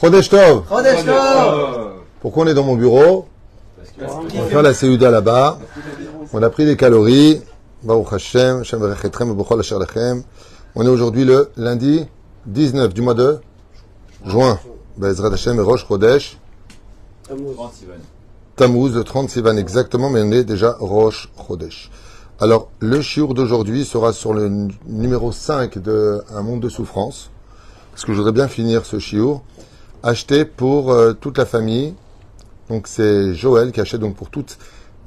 Chodesh Tov. Pourquoi on est dans mon bureau? On va faire la Seuda là-bas. On a pris des calories. Baruch Hashem, Hashem Berechetrem, Bechol Asher Lechem. On est aujourd'hui le lundi 19 du mois de juin. Be'ezrat Hashem et Rosh Chodesh. Tammuz, le 30 Sivan exactement, mais on est déjà Rosh Chodesh. Alors, le shiur d'aujourd'hui sera sur le numéro 5 de Un monde de souffrance. Parce que je voudrais bien finir ce shiur. Acheté pour toute la famille. Donc c'est Joël qui achète donc pour toute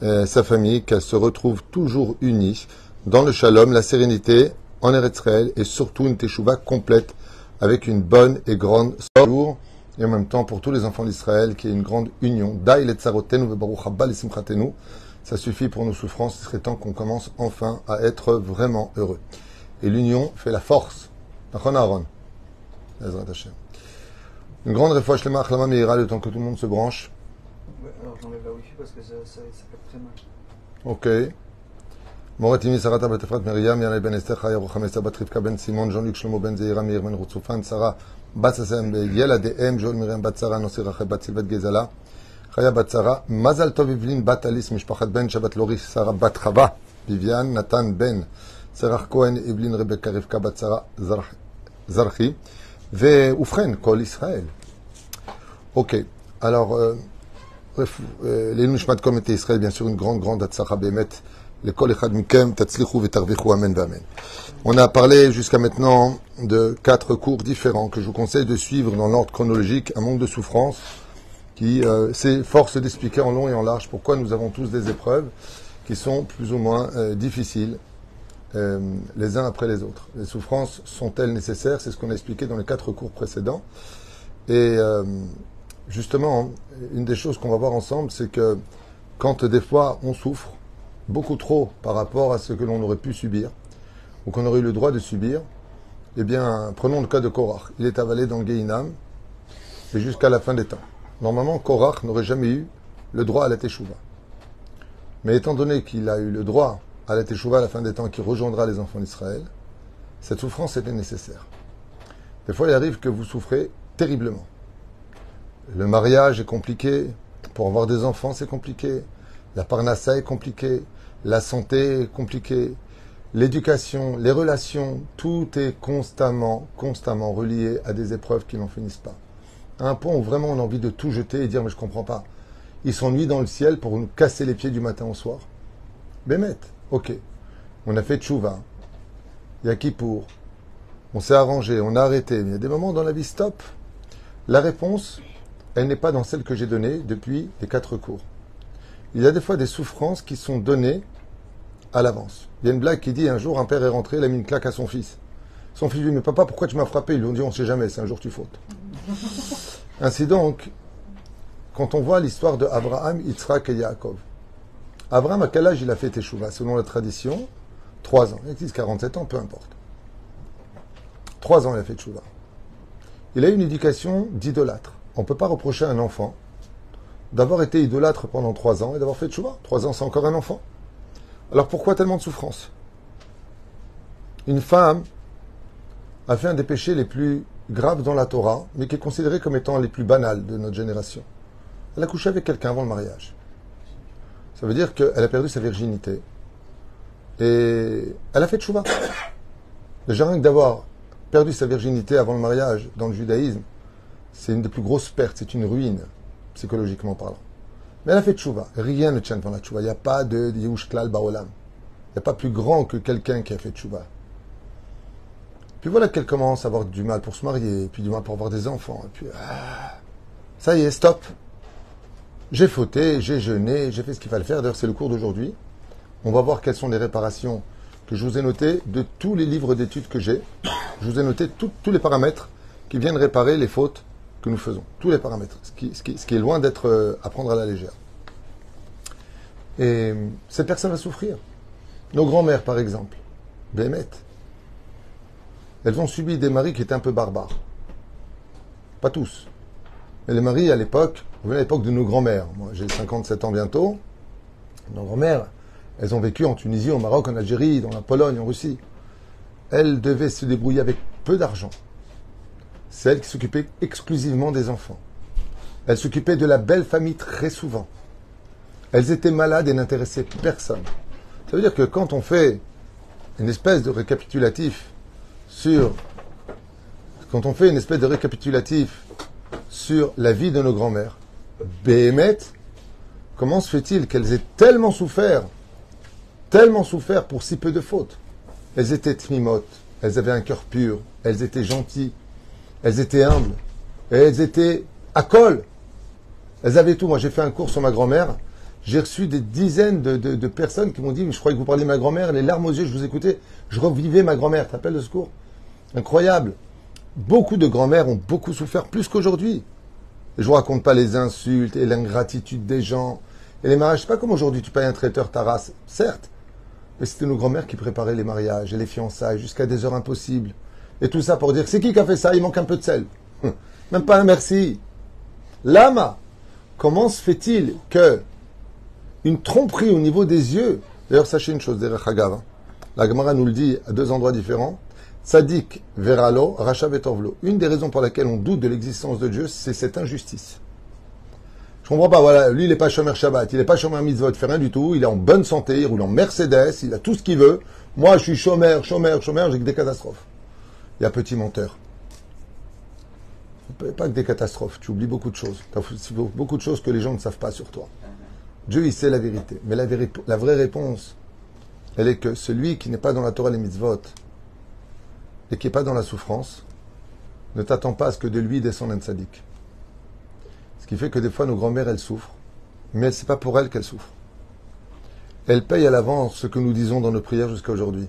sa famille, qu'elle se retrouve toujours unie dans le shalom, la sérénité en Eretz Israël et surtout une teshuva complète avec une bonne et grande jour et en même temps pour tous les enfants d'Israël qui est une grande union. Dai le tsarotenu ve baruch haba le simchatenu. Ça suffit pour nos souffrances. Il serait temps qu'on commence enfin à être vraiment heureux. Et l'union fait la force. Nachon Aaron. Ezrat Hashem. Une grande réfoua shlema achlama meira le temps que tout le monde se branche. Ouais, alors j'enlève la wifi parce que ça fait très mal. Ok. Moratimi Sarata Batefrat Miriam, Yana Ben Esther, Chaya Rochamesa Batrivka Ben Simon, Jean-Luc Shlomo Ben Zeira, Meir Ben Routsoufan, Sarah Batsasem Yela DM, Joel Miriam Batsara, Nosir Rachel Bat Silvet Gezala, Chaya Batsara, Mazal Tov Ivlin Bat Alice, Mishpachat Ben Shabbat Lori, Sarah Bat Chava, Viviane, Nathan Ben, Serach Cohen, Ivlin Rebecca Rivka Batsara, Zarchi, Ve Oufren, Kol Israël. Ok. Alors, les Nushmat Kol Mete Israël, bien sûr, une grande Hatzacha Bemet. Le Kol Echad Mikem, Tatzlichu Vetarvichu, Amen Vamen. On a parlé jusqu'à maintenant de 4 cours différents que je vous conseille de suivre dans l'ordre chronologique, un monde de souffrance qui s'efforce d'expliquer en long et en large pourquoi nous avons tous des épreuves qui sont plus ou moins difficiles les uns après les autres. Les souffrances sont-elles nécessaires? C'est ce qu'on a expliqué dans les 4 cours précédents. Et justement, une des choses qu'on va voir ensemble, c'est que quand des fois on souffre, beaucoup trop par rapport à ce que l'on aurait pu subir, ou qu'on aurait eu le droit de subir, eh bien, prenons le cas de Korach. Il est avalé dans le Gehinam, et jusqu'à la fin des temps. Normalement, Korach n'aurait jamais eu le droit à la Teshuvah. Mais étant donné qu'il a eu le droit à la Teshuvah à la fin des temps, qui rejoindra les enfants d'Israël, cette souffrance était nécessaire. Des fois, il arrive que vous souffrez terriblement. Le mariage est compliqué, pour avoir des enfants, c'est compliqué. La parnassa est compliquée, la santé est compliquée, l'éducation, les relations, tout est constamment relié à des épreuves qui n'en finissent pas. À un point où vraiment on a envie de tout jeter et dire mais je comprends pas. Ils s'ennuient dans le ciel pour nous casser les pieds du matin au soir. Bémet, ok. On a fait tchouva. Il y a Kippour. On s'est arrangé, on a arrêté. Mais il y a des moments dans la vie stop. La réponse, elle n'est pas dans celle que j'ai donnée depuis les 4 cours. Il y a des fois des souffrances qui sont données à l'avance. Il y a une blague qui dit un jour un père est rentré, il a mis une claque à son fils. Son fils lui dit mais papa pourquoi tu m'as frappé? Ils lui ont dit on ne sait jamais, c'est un jour tu fautes. Ainsi donc, quand on voit l'histoire de Abraham, Yitzhak et Yaakov. Abraham à quel âge il a fait Teshuvah? Selon la tradition, 3 ans. Il existe 47 ans, peu importe. 3 ans il a fait Teshuvah. Il a eu une éducation d'idolâtre. On ne peut pas reprocher à un enfant d'avoir été idolâtre pendant 3 ans et d'avoir fait tchouva. 3 ans, c'est encore un enfant. Alors pourquoi tellement de souffrance? Une femme a fait un des péchés les plus graves dans la Torah, mais qui est considéré comme étant les plus banals de notre génération. Elle a couché avec quelqu'un avant le mariage. Ça veut dire qu'elle a perdu sa virginité. Et elle a fait tchouva. Déjà rien que d'avoir perdu sa virginité avant le mariage dans le judaïsme, c'est une des plus grosses pertes, c'est une ruine. Psychologiquement parlant. Mais elle a fait tchouva. Rien ne tient devant la tchouva. Il n'y a pas de Yehush Klal Baolam. Il n'y a pas plus grand que quelqu'un qui a fait tchouva. Puis voilà qu'elle commence à avoir du mal pour se marier, puis du mal pour avoir des enfants. Et puis, ça y est, stop. J'ai fauté, j'ai jeûné, j'ai fait ce qu'il fallait faire. D'ailleurs, c'est le cours d'aujourd'hui. On va voir quelles sont les réparations que je vous ai notées de tous les livres d'études que j'ai. Je vous ai noté tous les paramètres qui viennent réparer les fautes que nous faisons, tous les paramètres, ce qui est loin d'être à prendre à la légère. Et cette personne va souffrir. Nos grands-mères, par exemple, Bémet, elles ont subi des maris qui étaient un peu barbares. Pas tous. Mais les maris, à l'époque, vous voyez, à l'époque de nos grands-mères, moi j'ai 57 ans bientôt, nos grands-mères, elles ont vécu en Tunisie, au Maroc, en Algérie, dans la Pologne, en Russie. elle devait se débrouiller avec peu d'argent. C'est elle qui s'occupait exclusivement des enfants. Elle s'occupait de la belle famille très souvent. Elles étaient malades et n'intéressaient personne. Ça veut dire que quand on fait une espèce de récapitulatif sur la vie de nos grands-mères, Béhémet, comment se fait-il qu'elles aient tellement souffert pour si peu de fautes? Elles étaient tmimotes, elles avaient un cœur pur, elles étaient gentilles, elles étaient humbles, et elles étaient à col. Elles avaient tout. Moi, j'ai fait un cours sur ma grand-mère. J'ai reçu des dizaines de personnes qui m'ont dit « Je croyais que vous parliez de ma grand-mère. » Les larmes aux yeux, je vous écoutais. Je revivais ma grand-mère. Tu te rappelles de ce cours? Incroyable. Beaucoup de grand-mères ont beaucoup souffert, plus qu'aujourd'hui. Et je vous raconte pas les insultes et l'ingratitude des gens. Et les mariages, c'est pas comme aujourd'hui, tu payes un traiteur ta race. Certes. Mais c'était nos grand-mères qui préparaient les mariages et les fiançailles jusqu'à des heures impossibles. Et tout ça pour dire « C'est qui a fait ça? Il manque un peu de sel. » Même pas un merci. Lama. Comment se fait-il que une tromperie au niveau des yeux, d'ailleurs sachez une chose, derrière Hagav, la Gemara nous le dit à deux endroits différents, Tzadik veralo, Racha vetorvlo. Une des raisons pour laquelle on doute de l'existence de Dieu, c'est cette injustice. Je comprends pas, voilà, lui il n'est pas Shomer Shabbat, il n'est pas Shomer Mitzvot, il fait rien du tout, il est en bonne santé, il roule en Mercedes, il a tout ce qu'il veut. Moi je suis Shomer, j'ai que des catastrophes. Il y a petit menteur. Pas que des catastrophes, tu oublies beaucoup de choses. Tu as beaucoup de choses que les gens ne savent pas sur toi. Dieu, il sait la vérité. Mais la vraie réponse, elle est que celui qui n'est pas dans la Torah et les mitzvot et qui n'est pas dans la souffrance, ne t'attend pas à ce que de lui descende un tzaddik. Ce qui fait que des fois, nos grand-mères, elles souffrent, mais c'est pas pour elles qu'elles souffrent. Elles payent à l'avance ce que nous disons dans nos prières jusqu'à aujourd'hui.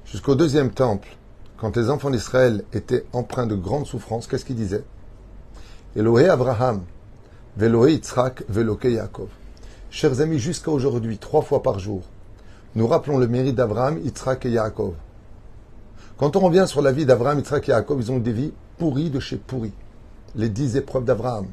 Jusqu'au deuxième temple, quand les enfants d'Israël étaient empreints de grandes souffrances, qu'est-ce qu'ils disaient? Elohé Abraham, Velohé Yitzhak, Velohé Yaakov. Chers amis, jusqu'à aujourd'hui, 3 fois par jour, nous rappelons le mérite d'Abraham, Yitzhak et Yaakov. Quand on revient sur la vie d'Abraham, Yitzhak et Yaakov, ils ont eu des vies pourries de chez pourries. Les 10 épreuves d'Abraham.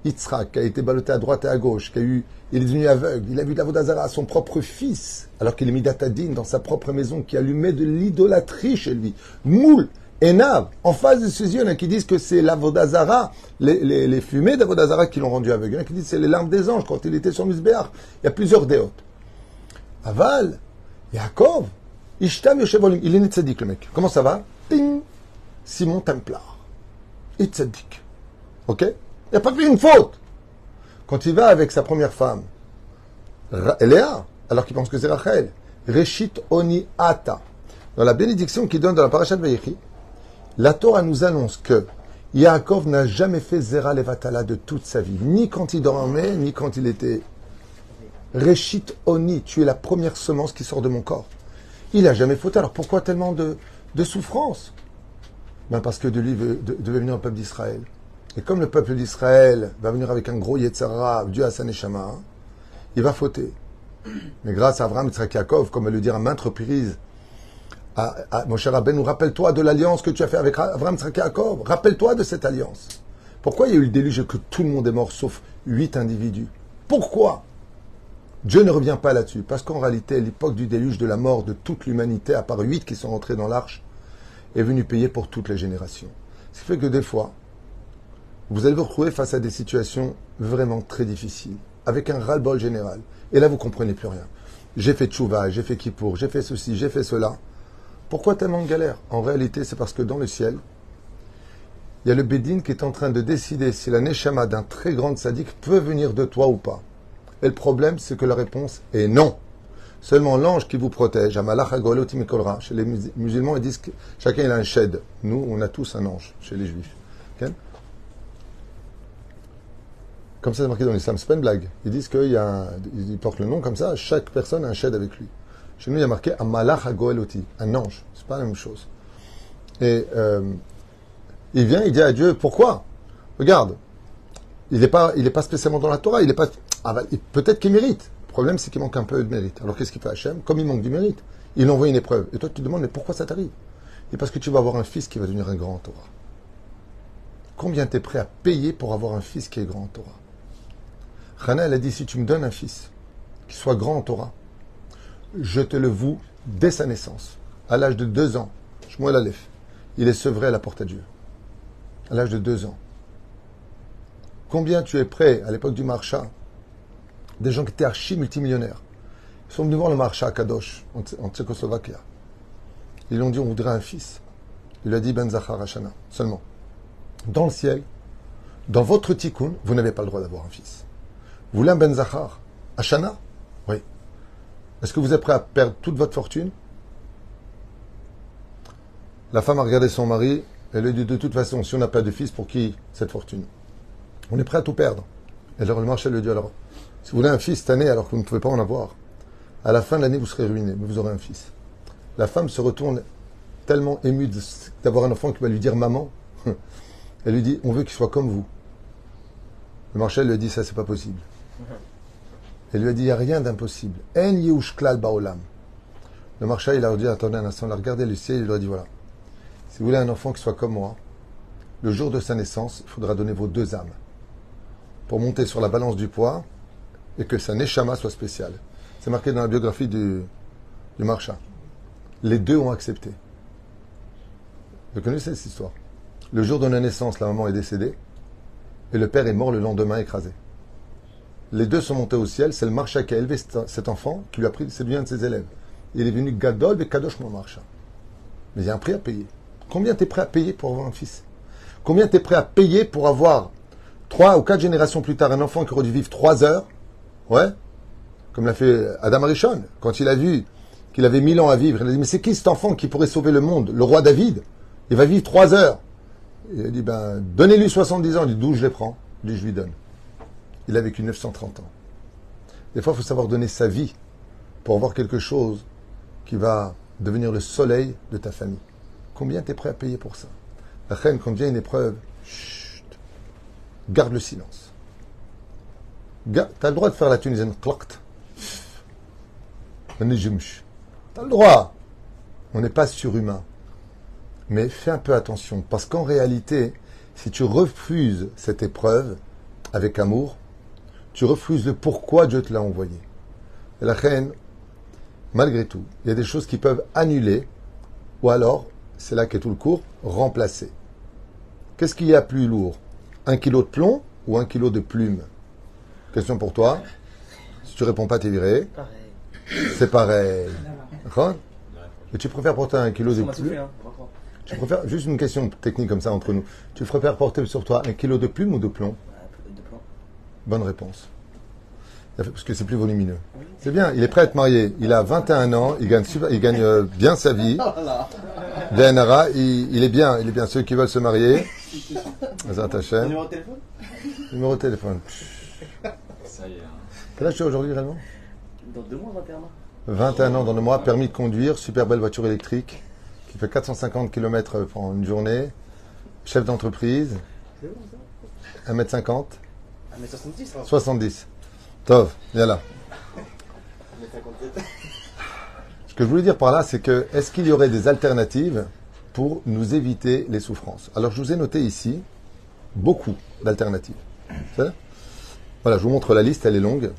Yitzhak, qui a été ballotté à droite et à gauche, il est devenu aveugle, il a vu de l'Avodah Zarah à son propre fils, alors qu'il est midatadine dans sa propre maison, qui allumait de l'idolâtrie chez lui. Moule, Enav, en face de ses yeux, il y en a qui disent que c'est l'Avodah Zarah, les fumées d'Avodah Zarah qui l'ont rendu aveugle. Il y en a qui disent que c'est les larmes des anges quand il était sur Misbéach. Il y a plusieurs déotes. Aval, Yaakov, Ishtam Yoshevolim, il est né tzaddik le mec. Comment ça va? Ting, Simon Templar. Il est tzaddik. Ok? Il n'a pas fait une faute. Quand il va avec sa première femme, Léa, alors qu'il pense que c'est Rachel, Reshit Oni Ata, dans la bénédiction qu'il donne dans la parashat Vayechi, la Torah nous annonce que Yaakov n'a jamais fait Zera Levatala de toute sa vie, ni quand il dormait, ni quand il était. Reshit Oni, tu es la première semence qui sort de mon corps. Il n'a jamais fauté, alors pourquoi tellement de souffrance? Ben parce que de lui devait venir un peuple d'Israël. Et comme le peuple d'Israël va venir avec un gros Yetzara, Dieu à sa neshama, il va fauter. Mais grâce à Abraham, Yitzhak, Yaakov, comme elle le dit à maintes reprises, mon cher Rabbeinu, rappelle-toi de l'alliance que tu as fait avec Abraham, Yitzhak, Yaakov. Rappelle-toi de cette alliance. Pourquoi il y a eu le déluge et que tout le monde est mort, sauf 8 individus? Pourquoi? Dieu ne revient pas là-dessus. Parce qu'en réalité, l'époque du déluge, de la mort de toute l'humanité, à part 8 qui sont rentrés dans l'arche, est venue payer pour toutes les générations. Ce qui fait que des fois, vous allez vous retrouver face à des situations vraiment très difficiles, avec un ras-le-bol général. Et là, vous ne comprenez plus rien. J'ai fait tchouva, j'ai fait kippour, j'ai fait ceci, j'ai fait cela. Pourquoi tellement de galères? En réalité, c'est parce que dans le ciel, il y a le Bédine qui est en train de décider si la neshama d'un très grand tzaddik peut venir de toi ou pas. Et le problème, c'est que la réponse est non. Seulement l'ange qui vous protège, Amalach Hagoloti Mikolra. Chez les musulmans, ils disent que chacun il a un shed. Nous, on a tous un ange, chez les juifs. Okay? Comme ça, c'est marqué dans l'islam. C'est pas une blague. Ils disent qu'ils portent le nom comme ça. Chaque personne a un shed avec lui. Chez nous, il y a marqué Amalach Hagoloti, un ange. C'est pas la même chose. Et il vient, il dit à Dieu, pourquoi? Regarde, il n'est pas spécialement dans la Torah. Il est pas. Peut-être qu'il mérite. Le problème, c'est qu'il manque un peu de mérite. Alors qu'est-ce qu'il fait Hachem? Comme il manque du mérite, il envoie une épreuve. Et toi, tu te demandes, mais pourquoi ça t'arrive? Et parce que tu vas avoir un fils qui va devenir un grand Torah. Combien tu es prêt à payer pour avoir un fils qui est grand Torah? Rana, elle a dit, si tu me donnes un fils qui soit grand en Torah, je te le voue dès sa naissance. à l'âge de 2 ans, Shmuel Aleph, il est sevré à la porte à Dieu. À l'âge de 2 ans. Combien tu es prêt, à l'époque du Marsha, des gens qui étaient archi-multimillionnaires, ils sont venus voir le Marsha à Kadosh, en Tchécoslovaquie. Ils lui ont dit, on voudrait un fils. Il lui a dit, Ben Zachar Hashana, seulement. Dans le ciel, dans votre tikkun, vous n'avez pas le droit d'avoir un fils. Vous voulez un Ben Zachar Hashana? Oui. Est-ce que vous êtes prêt à perdre toute votre fortune? La femme a regardé son mari, elle lui a dit, de toute façon, si on n'a pas de fils, pour qui cette fortune? On est prêt à tout perdre. Et alors le marché lui dit, alors, si vous voulez un fils cette année, alors que vous ne pouvez pas en avoir, à la fin de l'année, vous serez ruiné, mais vous aurez un fils. La femme se retourne tellement émue d'avoir un enfant qui va lui dire maman. Elle lui dit, on veut qu'il soit comme vous. Le marché lui a dit, ça c'est pas possible. Elle lui a dit, il n'y a rien d'impossible. En yehush klal baolam. Le marché, il a dit, attendez un instant, il a regardé le ciel, il lui a dit, voilà, si vous voulez un enfant qui soit comme moi, le jour de sa naissance, il faudra donner vos 2 âmes pour monter sur la balance du poids et que sa neshama soit spéciale. C'est marqué dans la biographie du Marsha. Les 2 ont accepté. Vous connaissez cette histoire? Le jour de la naissance, la maman est décédée et le père est mort le lendemain écrasé. Les 2 sont montés au ciel. C'est le Marsha qui a élevé cet enfant, qui lui a pris, c'est devenu un de ses élèves. Il est venu Gadol et Kadosh mon Marsha. Mais il y a un prix à payer. Combien tu es prêt à payer pour avoir un fils? Combien tu es prêt à payer pour avoir 3 ou 4 générations plus tard un enfant qui aurait dû vivre 3 heures? Ouais. Comme l'a fait Adam Arishon. Quand il a vu qu'il avait 1000 ans à vivre, il a dit, mais c'est qui cet enfant qui pourrait sauver le monde? Le roi David. Il va vivre 3 heures. Il a dit, ben, donnez-lui 70 ans. Il dit, d'où je les prends? Il dit, je lui donne. Il a vécu 930 ans. Des fois, il faut savoir donner sa vie pour avoir quelque chose qui va devenir le soleil de ta famille. Combien tu es prêt à payer pour ça? La reine, quand vient une épreuve, chut, garde le silence. Tu as le droit de faire la tunisienne. Tu as le droit. On n'est pas surhumain. Mais fais un peu attention. Parce qu'en réalité, si tu refuses cette épreuve avec amour, tu refuses le pourquoi Dieu te l'a envoyé. Et la reine, malgré tout, il y a des choses qui peuvent annuler, ou alors, c'est là qu'est tout le cours, remplacer. Qu'est-ce qu'il y a plus lourd? 1 kilo de plomb ou 1 kilo de plume? Question pour toi. Si tu réponds pas, t'es viré. C'est pareil. D'accord? Et tu préfères porter 1 kilo de plume? Tu préfères, juste une question technique comme ça entre nous. Tu préfères porter sur toi 1 kilo de plume ou de plomb? De plomb. Bonne réponse. Parce que c'est plus volumineux. C'est bien, il est prêt à être marié. Il a 21 ans, il gagne bien sa vie. DNRA, il est bien. Ceux qui veulent se marier. Numéro de téléphone? Numéro de téléphone. Ça y est. Quel âge tu as aujourd'hui réellement? Dans 2 mois, 21 ans. 21 ans dans 2 mois, permis de conduire, super belle voiture électrique, qui fait 450 km en une journée, chef d'entreprise, 1m50. 1m70. 70. Tov, viens là. Ce que je voulais dire par là, c'est que, est-ce qu'il y aurait des alternatives pour nous éviter les souffrances? Alors, je vous ai noté ici beaucoup d'alternatives. Voilà, je vous montre la liste, elle est longue.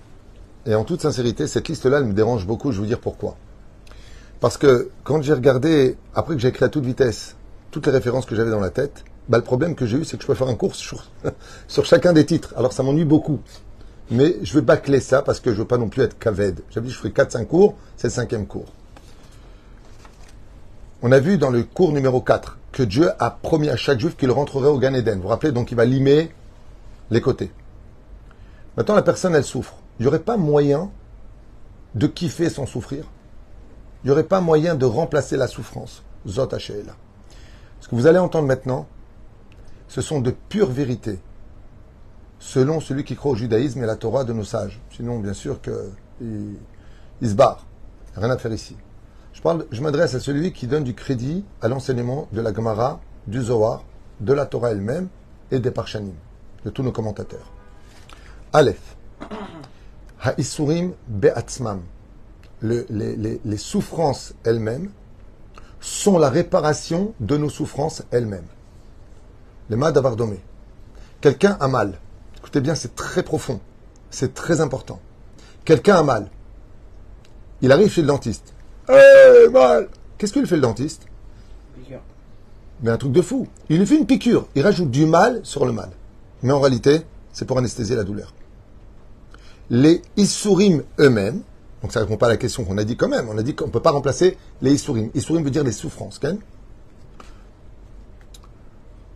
Et en toute sincérité, cette liste-là, elle me dérange beaucoup, je vais vous dire pourquoi. Parce que quand j'ai regardé, après que j'ai écrit à toute vitesse, toutes les références que j'avais dans la tête, le problème que j'ai eu, c'est que je peux faire un cours sur chacun des titres. Alors, ça m'ennuie beaucoup. Mais je vais bâcler ça parce que je ne veux pas non plus être caved. J'avais dit je ferai 4-5 cours, c'est le 5e cours. On a vu dans le cours numéro 4 que Dieu a promis à chaque juif qu'il rentrerait au Gan Eden. Vous vous rappelez, donc il va limer les côtés. Maintenant, la personne, elle souffre. Il n'y aurait pas moyen de kiffer sans souffrir. Il n'y aurait pas moyen de remplacer la souffrance. Zot Hashela. Ce que vous allez entendre maintenant, ce sont de pures vérités. Selon celui qui croit au judaïsme et la Torah de nos sages. Sinon, bien sûr qu'il se barre. Rien à faire ici. Je m'adresse à celui qui donne du crédit à l'enseignement de la Gemara, du Zohar, de la Torah elle-même et des Parshanim, de tous nos commentateurs. Aleph. Ha'isurim be'atzmam. Les souffrances elles-mêmes sont la réparation de nos souffrances elles-mêmes. Les mad avardomé. Quelqu'un a mal. Écoutez bien, c'est très profond. C'est très important. Quelqu'un a mal. Il arrive chez le dentiste. Mal. Qu'est-ce qu'il fait le dentiste? Piqûre. Mais un truc de fou. Il lui fait une piqûre. Il rajoute du mal sur le mal. Mais en réalité, c'est pour anesthésier la douleur. Les Issourim eux-mêmes, donc ça ne répond pas à la question qu'on a dit quand même. On a dit qu'on ne peut pas remplacer les Issourim. Issourim veut dire les souffrances. Okay?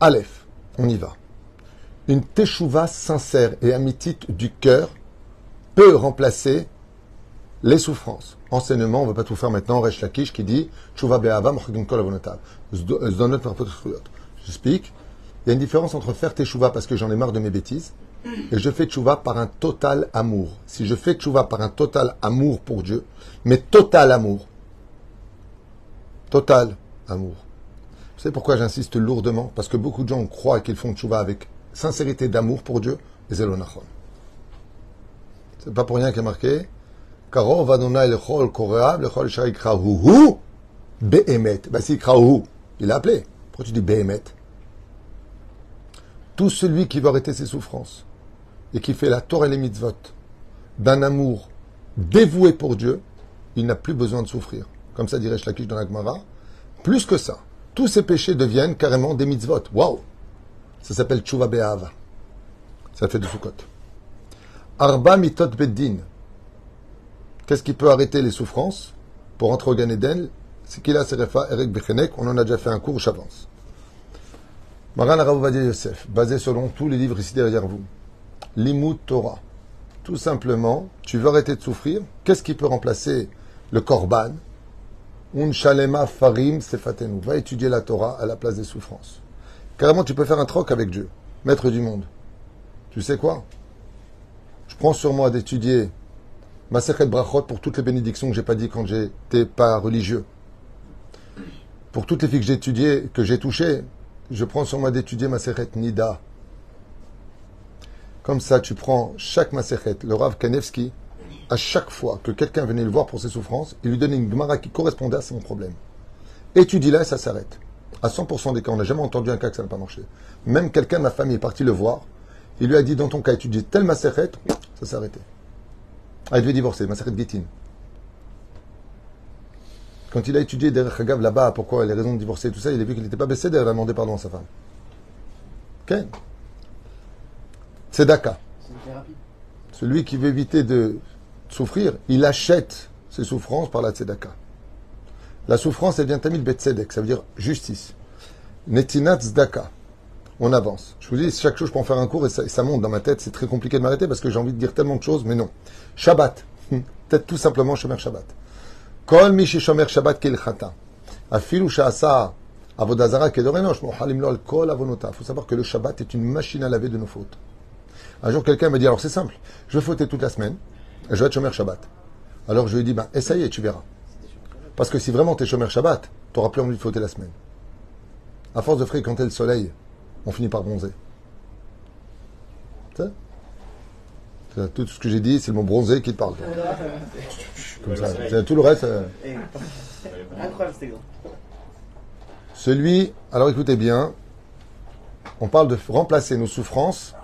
Aleph, on y va. Une teshuva sincère et amitite du cœur peut remplacer les souffrances. Enseignement, on ne va pas tout faire maintenant. Resh Lakish qui dit Teshuva be'ava mochagim kol avonotav. J'explique. Il y a une différence entre faire teshuva parce que j'en ai marre de mes bêtises et je fais teshuva par un total amour. Si je fais teshuva par un total amour pour Dieu, mais total amour. Total amour. Vous savez pourquoi j'insiste lourdement? Parce que beaucoup de gens croient qu'ils font teshuva avec sincérité d'amour pour Dieu, et c'est l'onachon. C'est pas pour rien qu'il y a marqué Karov Adonai lechol koreav lechol shari krahuhu be'emet. Ben si krahuhu, il a appelé. Pourquoi tu dis be'emet? Tout celui qui veut arrêter ses souffrances et qui fait la Torah et les mitzvot d'un amour dévoué pour Dieu, il n'a plus besoin de souffrir. Comme ça dirait Shlakish dans la Gemara. Plus que ça, tous ses péchés deviennent carrément des mitzvot. Waouh! Ça s'appelle Tshuva Be'ava. Ça fait de Sukkot. Arba mitot beddin. Qu'est-ce qui peut arrêter les souffrances pour entrer au Gan Eden? C'est qu'il a Serefa Erek Bechenek. On en a déjà fait un cours, j'avance. Maran Aravovadia Yosef, basé selon tous les livres ici derrière vous. Limud Torah. Tout simplement, tu veux arrêter de souffrir. Qu'est-ce qui peut remplacer le korban? Un shalema farim sefatenu. Va étudier la Torah à la place des souffrances. Carrément, tu peux faire un troc avec Dieu, maître du monde. Tu sais quoi? Je prends sur moi d'étudier Masechet Brachot pour toutes les bénédictions que j'ai pas dit quand j'étais pas religieux. Pour toutes les filles que j'ai étudiées, que j'ai touchées, je prends sur moi d'étudier Masechet Nida. Comme ça, tu prends chaque Masechet, le Rav Kanevski, à chaque fois que quelqu'un venait le voir pour ses souffrances, il lui donnait une Gemara qui correspondait à son problème. Étudie-la et ça s'arrête. À 100% des cas, on n'a jamais entendu un cas que ça n'a pas marché. Même quelqu'un de ma famille est parti le voir, il lui a dit, dans ton cas, étudier tel Masechet, ça s'est arrêté. Ah, il devait divorcer, Masechet Gittin. Quand il a étudié Derech Hagav là-bas, pourquoi les raisons de divorcer, tout ça, il a vu qu'il n'était pas baissé, il a demandé pardon à sa femme. Ok? Tzedaka. C'est une thérapie. Celui qui veut éviter de souffrir, il achète ses souffrances par la tzedaka. La souffrance, elle vient tamid betzedek, ça veut dire justice. Netinat tzedaka. On avance. Je vous dis, chaque chose, je peux en faire un cours et ça monte dans ma tête. C'est très compliqué de m'arrêter parce que j'ai envie de dire tellement de choses, mais non. Shabbat. Peut-être tout simplement Shomer Shabbat. Kol mi shomer Shabbat kel chata. Afilu sha'asa avodazara kedorenosh mohalim lo al kol avonota. Il faut savoir que le Shabbat est une machine à laver de nos fautes. Un jour, quelqu'un me dit, alors c'est simple, je vais fauter toute la semaine et je vais être Shomer Shabbat. Alors je lui dis, essaye et tu verras. Parce que si vraiment tu es Shomer Shabbat, tu n'auras plus envie de fauter la semaine. À force de fréquenter le soleil, on finit par bronzer. C'est tout ce que j'ai dit, c'est le mot bronzer qui te parle. Comme ça. C'est tout le reste. Incroyable cet exemple. Alors écoutez bien, on parle de remplacer nos souffrances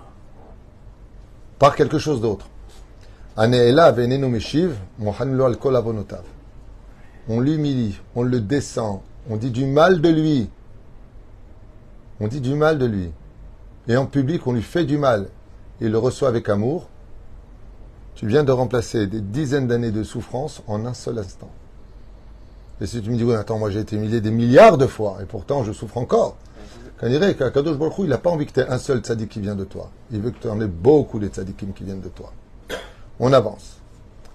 par quelque chose d'autre. On l'humilie, on le descend, on dit du mal de lui. On dit du mal de lui. Et en public, on lui fait du mal. Il le reçoit avec amour. Tu viens de remplacer des dizaines d'années de souffrance en un seul instant. Et si tu me dis, oui, attends, moi j'ai été humilié des milliards de fois, et pourtant je souffre encore. Quand il dirait qu'Akadosh Baruch Hu, il n'a pas envie que tu aies un seul tzaddik qui vient de toi. Il veut que tu en aies beaucoup de tzaddikim qui viennent de toi. On avance.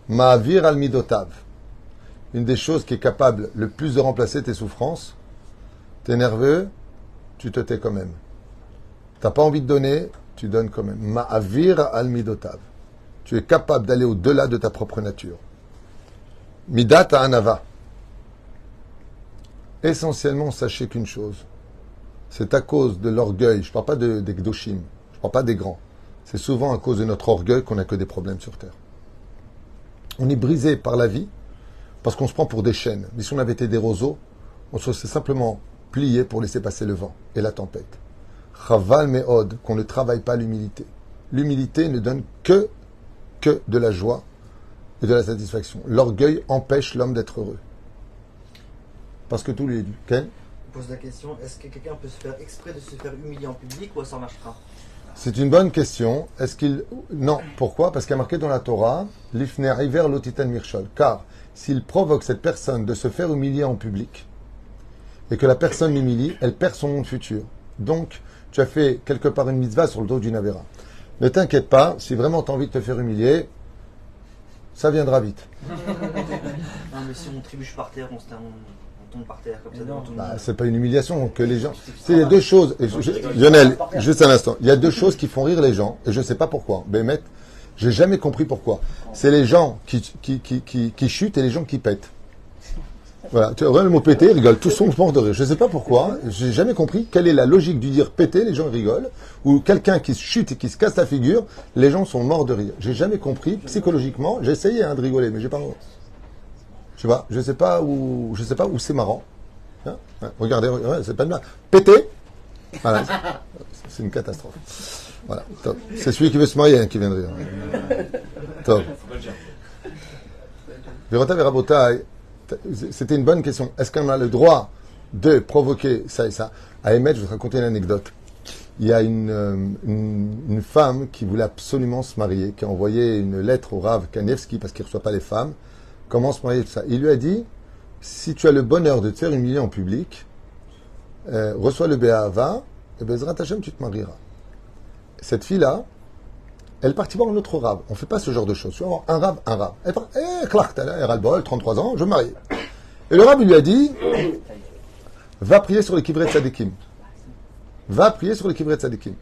Ma'avir al midotav. Une des choses qui est capable le plus de remplacer tes souffrances. T'es nerveux, tu te tais quand même. T'as pas envie de donner, tu donnes quand même. Ma'avir al midotav. Tu es capable d'aller au-delà de ta propre nature. Midat anava. Essentiellement, sachez qu'une chose. C'est à cause de l'orgueil. Je ne parle pas des gdoshim. Je ne parle pas des grands. C'est souvent à cause de notre orgueil qu'on n'a que des problèmes sur Terre. On est brisé par la vie parce qu'on se prend pour des chaînes. Mais si on avait été des roseaux, on se serait simplement plié pour laisser passer le vent et la tempête. Chaval me'od, qu'on ne travaille pas l'humilité. L'humilité ne donne que de la joie et de la satisfaction. L'orgueil empêche l'homme d'être heureux. Parce que tous les... Ken, Je pose la question, est-ce que quelqu'un peut se faire exprès de se faire humilier en public ou ça marchera? c'est une bonne question. Est-ce qu'il... Non. Pourquoi? Parce qu'il y a marqué dans la Torah, Lifner Iver Lotitan Mirchol. Car s'il provoque cette personne de se faire humilier en public, et que la personne l'humilie, elle perd son monde futur. Donc, tu as fait quelque part une mitzvah sur le dos d'une avéra. Ne t'inquiète pas, si vraiment tu as envie de te faire humilier, ça viendra vite. Non, mais si on trébuche par terre, on tombe par terre comme ça devant tout le monde. C'est pas une humiliation que les gens. Il y a deux choses. Lionel, juste un instant. Il y a deux choses qui font rire les gens, et je ne sais pas pourquoi. Bémet, j'ai jamais compris pourquoi. C'est les gens qui chutent et les gens qui pètent. Voilà, tu vois le mot péter, ils rigolent, tous sont morts de rire. Je ne sais pas pourquoi, j'ai jamais compris quelle est la logique du dire péter, les gens rigolent, ou quelqu'un qui chute et qui se casse la figure, les gens sont morts de rire. J'ai jamais compris, psychologiquement, j'ai essayé de rigoler, mais j'ai pas. Je sais pas où c'est marrant. Hein, regardez, c'est pas de mal. Péter, voilà, c'est une catastrophe. Voilà, top. C'est celui qui veut se marier qui vient de rire. Top. Vérota Verabotai. C'était une bonne question. Est-ce qu'on a le droit de provoquer ça et ça? À émettre, je vais te raconter une anecdote. Il y a une femme qui voulait absolument se marier, qui a envoyé une lettre au Rav Kanevski, parce qu'il ne reçoit pas les femmes, comment se marier, tout ça. Il lui a dit, si tu as le bonheur de te faire humilier en public, reçois le Béhava, et Bezrat Hashem, tu te marieras. Cette fille-là, elle est partie voir un autre rave. On ne fait pas ce genre de choses. Tu vas voir un rave. Elle part, clac, elle a le bol, 33 ans, je veux me marier. Et le rave lui a dit, va prier sur les kivrei tzadikim. Va prier sur les kivrei tzadikim.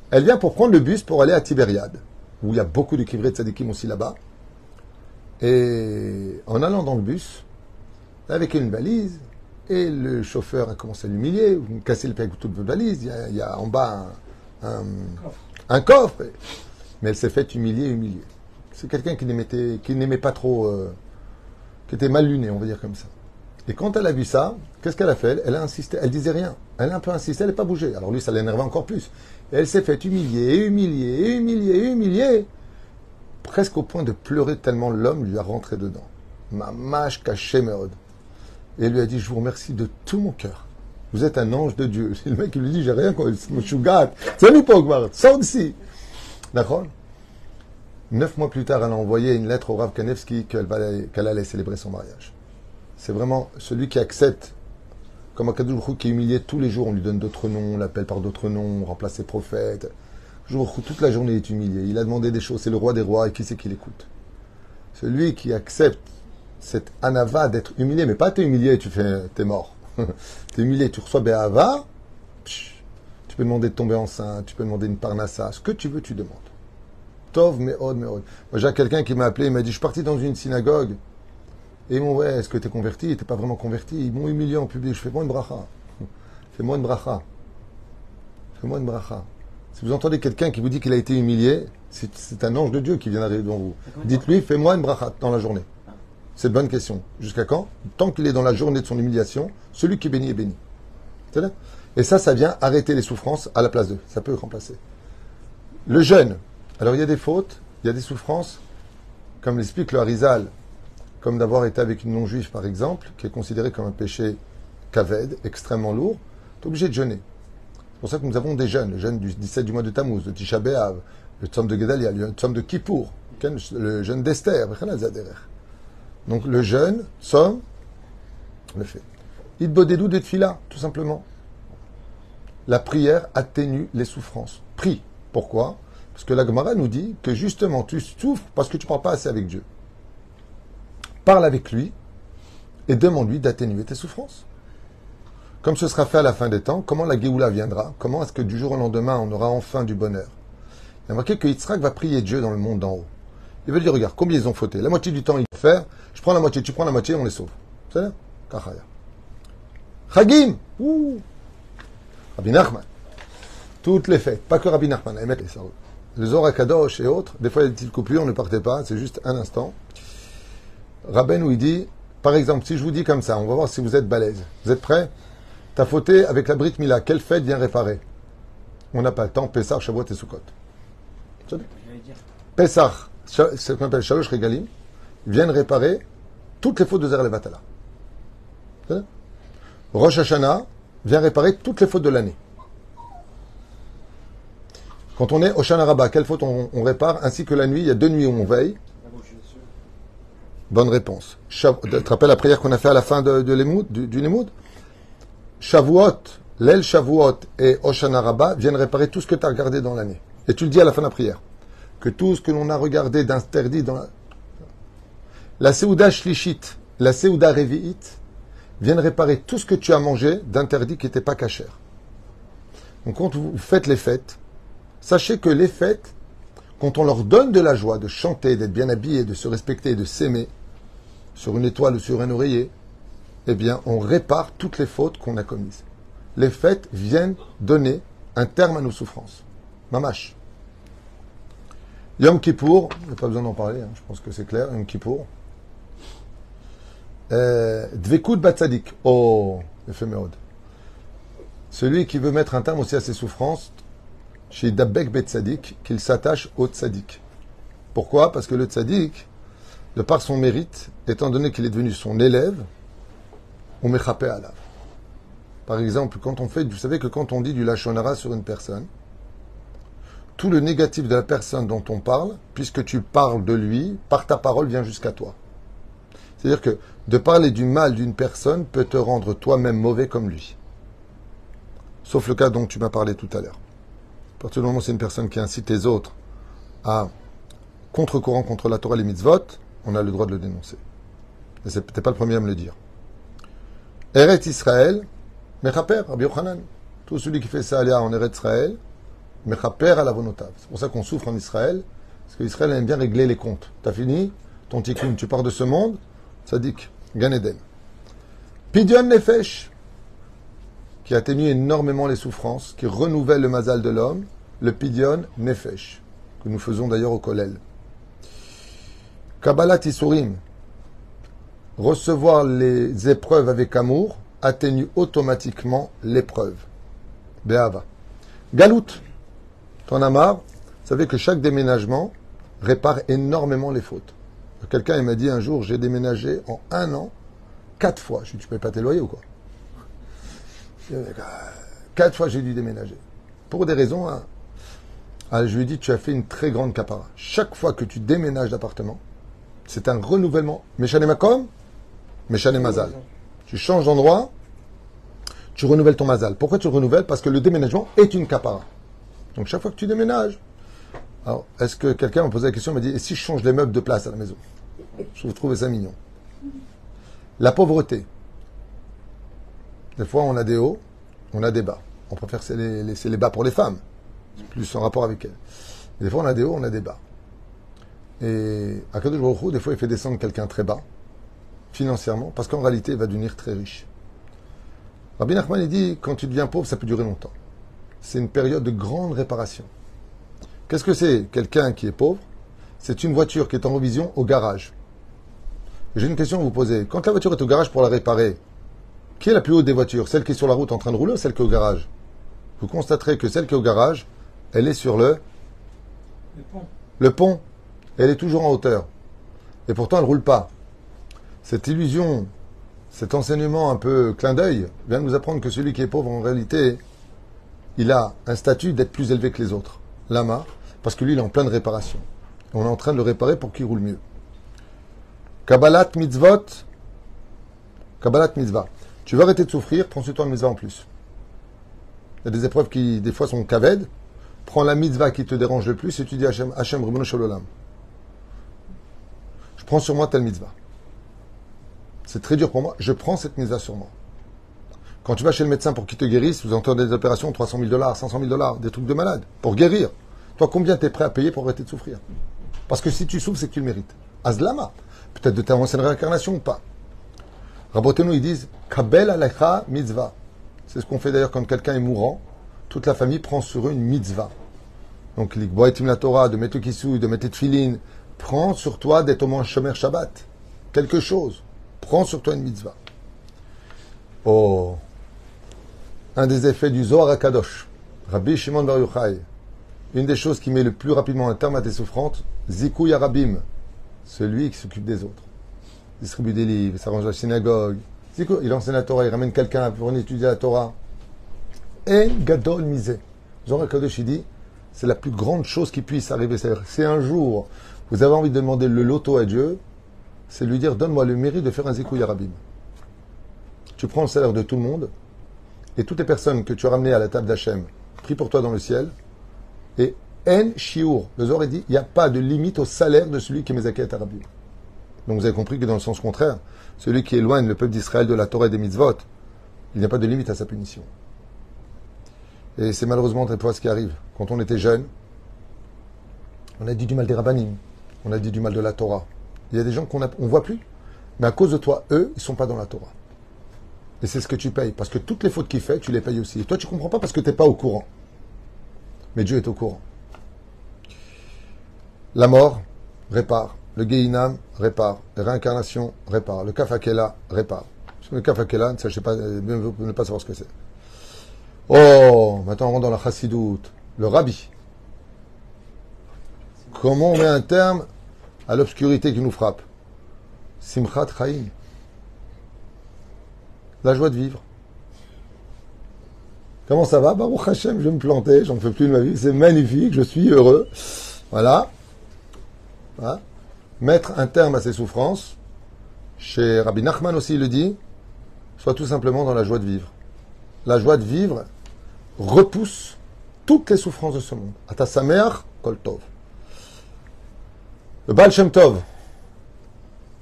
Elle vient pour prendre le bus pour aller à Tibériade, où il y a beaucoup de kivrei tzadikim aussi là-bas. Et en allant dans le bus, avec une valise, et le chauffeur a commencé à l'humilier, casser le pied avec toute la valise, il y a en bas un coffre. Mais elle s'est faite humilier. C'est quelqu'un qui n'aimait pas trop, qui était mal luné, on va dire comme ça. Et quand elle a vu ça, qu'est-ce qu'elle a fait? Elle a insisté, elle disait rien. Elle a un peu insisté, elle n'est pas bougée. Alors lui, ça l'énervait encore plus. Et elle s'est faite humilier, presque au point de pleurer tellement l'homme lui a rentré dedans. Mamash caché meod. Et elle lui a dit, je vous remercie de tout mon cœur. Vous êtes un ange de Dieu. Et le mec, il lui dit, j'ai rien, quoi. C'est lui, Pogmar. Sors d'ici. D'accord? 9 mois plus tard, elle a envoyé une lettre au Rav Kanevski qu'elle allait célébrer son mariage. C'est vraiment celui qui accepte, comme Akadosh Baruch Hu qui est humilié tous les jours, on lui donne d'autres noms, on l'appelle par d'autres noms, on remplace ses prophètes. Toute la journée il est humilié. Il a demandé des choses, c'est le roi des rois, et qui c'est qui l'écoute? Celui qui accepte cette anava d'être humilié, mais pas t'es humilié, t'es mort. T'es humilié, tu reçois Béhava, tu peux demander de tomber enceinte, tu peux demander une parnassa, ce que tu veux, tu demandes. Tov, meod. Moi, j'ai quelqu'un qui m'a appelé, il m'a dit, je suis parti dans une synagogue, et ils m'ont dit, ouais, est-ce que tu es converti? Tu n'es pas vraiment converti. Ils m'ont humilié en public, je fais moi une bracha. Fais-moi une bracha. Si vous entendez quelqu'un qui vous dit qu'il a été humilié, c'est un ange de Dieu qui vient d'arriver devant vous. Dites-lui, fais-moi une bracha dans la journée. C'est une bonne question. Jusqu'à quand? Tant qu'il est dans la journée de son humiliation, celui qui est béni est béni. C'est-à-dire? Et ça vient arrêter les souffrances à la place d'eux. Ça peut remplacer. Le jeûne. Alors, il y a des fautes, il y a des souffrances, comme l'explique le Harizal, comme d'avoir été avec une non-juive, par exemple, qui est considéré comme un péché kaved, extrêmement lourd. Tu es obligé de jeûner. C'est pour ça que nous avons des jeûnes. Le jeûne du 17 du mois de Tammuz, le Tisha B'Av, le Tzom de Gedalia, le Tzom de Kippour, le jeûne d'Esther. Donc, le jeûne, Tzom, on le fait. Idbodedou de Tfila, tout simplement. La prière atténue les souffrances. Prie. Pourquoi? Parce que la Gemara nous dit que justement tu souffres parce que tu ne parles pas assez avec Dieu. Parle avec lui et demande-lui d'atténuer tes souffrances. Comme ce sera fait à la fin des temps, comment la Géoula viendra? Comment est-ce que du jour au lendemain on aura enfin du bonheur? Il y a marqué que Yitzhak va prier Dieu dans le monde d'en haut. Il va dire, regarde, combien ils ont fauté? La moitié du temps il va faire, je prends la moitié, tu prends la moitié, on les sauve. C'est ça? Kachaya. Chagim! Rabbi Nachman. Toutes les fêtes, pas que Rabbi Nachman, les Zohar Kadosh et autres, des fois il y a des petites coupures, ne partez pas, c'est juste un instant. Rabbeinu il dit, par exemple, si je vous dis comme ça, on va voir si vous êtes balèze. Vous êtes prêts? T'as fauté avec la Brit Mila, quelle fête vient réparer? On n'a pas le temps, Pessah, Shavuot et Sukkot. Pessah, ce qu'on appelle Shalosh Regalim, viennent réparer toutes les fautes de Zer Levatala. Rosh Hashanah vient réparer toutes les fautes de l'année. Quand on est au Hoshana Rabbah, quelle faute on répare? Ainsi que la nuit, il y a 2 nuits où on veille. Bonne réponse. Tu te rappelles la prière qu'on a fait à la fin du Limoud? Shavuot, l'El Shavuot et Hoshana Rabbah viennent réparer tout ce que tu as regardé dans l'année. Et tu le dis à la fin de la prière. Que tout ce que l'on a regardé d'interdit dans la Seouda Shlishit, la Seouda Revi'it, viennent réparer tout ce que tu as mangé d'interdit qui n'était pas cachère. Donc quand vous faites les fêtes, sachez que les fêtes, quand on leur donne de la joie, de chanter, d'être bien habillé, de se respecter, de s'aimer, sur une étoile ou sur un oreiller, eh bien, on répare toutes les fautes qu'on a commises. Les fêtes viennent donner un terme à nos souffrances. Mamash. Yom Kippour, il n'y a pas besoin d'en parler, je pense que c'est clair, Yom Kippour. Dvekud Batzadik. Oh, éphémérode. Celui qui veut mettre un terme aussi à ses souffrances, chez Dabbek Bet Tzadik, qu'il s'attache au Tzadik. Pourquoi? Parce que le Tzadik, de par son mérite, étant donné qu'il est devenu son élève, on mechapé à l'ave. Par exemple, vous savez que quand on dit du Lachon Hara sur une personne, tout le négatif de la personne dont on parle, puisque tu parles de lui, par ta parole vient jusqu'à toi. C'est-à-dire que de parler du mal d'une personne peut te rendre toi-même mauvais comme lui. Sauf le cas dont tu m'as parlé tout à l'heure. À partir du moment où c'est une personne qui incite les autres à contre-courant contre la Torah et les mitzvot, on a le droit de le dénoncer. Et c'est peut-être pas le premier à me le dire. Eretz Israël, Mechaper, Rabbi Yochanan. Tout celui qui fait ça aléa en Eretz Israël, Mechaper à la vonotav. C'est pour ça qu'on souffre en Israël, parce qu'Israël aime bien régler les comptes. T'as fini ton tikkun, tu pars de ce monde, Tzadik, Gan Eden. Pidyon Nefesh, qui atténue énormément les souffrances, qui renouvelle le mazal de l'homme, le Pidyon Nefesh, que nous faisons d'ailleurs au Kollel. Kabbalat Isurim, recevoir les épreuves avec amour, atténue automatiquement l'épreuve. Be'ava. Galout, t'en as marre, vous savez que chaque déménagement répare énormément les fautes. Quelqu'un m'a dit un jour, j'ai déménagé en 1 an, 4 fois. Je lui ai dit, tu payes pas tes loyers ou quoi? 4 fois j'ai dû déménager. Pour des raisons, alors, je lui ai dit, tu as fait une très grande capara. Chaque fois que tu déménages d'appartement, c'est un renouvellement. Meshane Makom, Meshane Mazal. Tu changes d'endroit, tu renouvelles ton Mazal. Pourquoi tu le renouvelles? Parce que le déménagement est une capara. Donc chaque fois que tu déménages, alors est-ce que quelqu'un m'a posé la question, m'a dit, et si je change les meubles de place à la maison? Je trouvais ça mignon. La pauvreté. Des fois, on a des hauts, on a des bas. On préfère laisser les bas pour les femmes. C'est plus en rapport avec elles. Et des fois, on a des hauts, on a des bas. Et Akadosh Baruch Hu, des fois, il fait descendre quelqu'un très bas, financièrement, parce qu'en réalité, il va devenir très riche. Rabbi Nachman, il dit, quand tu deviens pauvre, ça peut durer longtemps. C'est une période de grande réparation. Qu'est-ce que c'est, quelqu'un qui est pauvre? C'est une voiture qui est en révision au garage. J'ai une question à vous poser. Quand la voiture est au garage pour la réparer, qui est la plus haute des voitures? Celle qui est sur la route en train de rouler ou celle qui est au garage? Vous constaterez que celle qui est au garage, elle est sur le pont. Le pont. Elle est toujours en hauteur. Et pourtant, elle ne roule pas. Cette illusion, cet enseignement un peu clin d'œil, vient de nous apprendre que celui qui est pauvre, en réalité, il a un statut d'être plus élevé que les autres. Lama, parce que lui, il est en pleine réparation. Et on est en train de le réparer pour qu'il roule mieux. Kabbalat mitzvot. Kabbalat mitzvah. Tu veux arrêter de souffrir, prends sur toi une mitzvah en plus. Il y a des épreuves qui, des fois, sont kaved. Prends la mitzvah qui te dérange le plus et tu dis Hachem, Ribono Shel Olam. Je prends sur moi telle mitzvah. C'est très dur pour moi. Je prends cette mitzvah sur moi. Quand tu vas chez le médecin pour qu'il te guérisse, vous entendez des opérations, $300 000, $500 000, des trucs de malade, pour guérir. Toi, combien tu es prêt à payer pour arrêter de souffrir? Parce que si tu souffres, c'est que tu le mérites. Azlama. Peut-être de ta ancienne réincarnation ou pas. Rabotenu, ils disent Kabel alecha mitzvah. C'est ce qu'on fait d'ailleurs quand quelqu'un est mourant. Toute la famille prend sur eux une mitzvah. Donc, l'ikboetim la Torah, de mettre le kisou, de mettre les tfilin. Prends sur toi d'être au moins shomer Shabbat. Quelque chose. Prends sur toi une mitzvah. Oh. Un des effets du Zohar HaKadosh. Rabbi Shimon Bar Yochai. Une des choses qui met le plus rapidement un terme à tes souffrances, Zikou Yarabim. Celui qui s'occupe des autres. Distribue des livres, s'arrange à la synagogue, Il enseigne la Torah, il ramène quelqu'un pour étudier la Torah. En gadol misé. Zohar Kadosh, il dit, c'est la plus grande chose qui puisse arriver. C'est-à-dire, si un jour, vous avez envie de demander le loto à Dieu, c'est lui dire, donne-moi le mérite de faire un zikouï arabim. Tu prends le salaire de tout le monde, et toutes les personnes que tu as ramenées à la table d'Hachem, prie pour toi dans le ciel, et en shiur. Le Zohar, il dit, il n'y a pas de limite au salaire de celui qui est mezaket arabim. Donc vous avez compris que dans le sens contraire, celui qui éloigne le peuple d'Israël de la Torah et des mitzvot, il n'y a pas de limite à sa punition. Et c'est malheureusement très fois ce qui arrive. Quand on était jeune, on a dit du mal des rabbanim, on a dit du mal de la Torah. Il y a des gens qu'on ne voit plus, mais à cause de toi, eux, ils ne sont pas dans la Torah. Et c'est ce que tu payes, parce que toutes les fautes qu'il fait, tu les payes aussi. Et toi, tu ne comprends pas parce que tu n'es pas au courant. Mais Dieu est au courant. La mort répare. Le Gehinam répare. La réincarnation répare. Le Kafakela répare. Le Kafakela, ne sachez pas, ne pas savoir ce que c'est. Oh, maintenant on rentre dans la chassidoute. Le rabbi. Comment on met un terme à l'obscurité qui nous frappe? Simchat Chaim. La joie de vivre. Comment ça va? Baruch Hashem, je vais me planter, j'en peux plus de ma vie. C'est magnifique, je suis heureux. Voilà. Voilà. Mettre un terme à ses souffrances. Chez Rabbi Nachman aussi, il le dit. Soit tout simplement dans la joie de vivre. La joie de vivre repousse toutes les souffrances de ce monde. Ata sameach kol tov. Le Baal Shem Tov.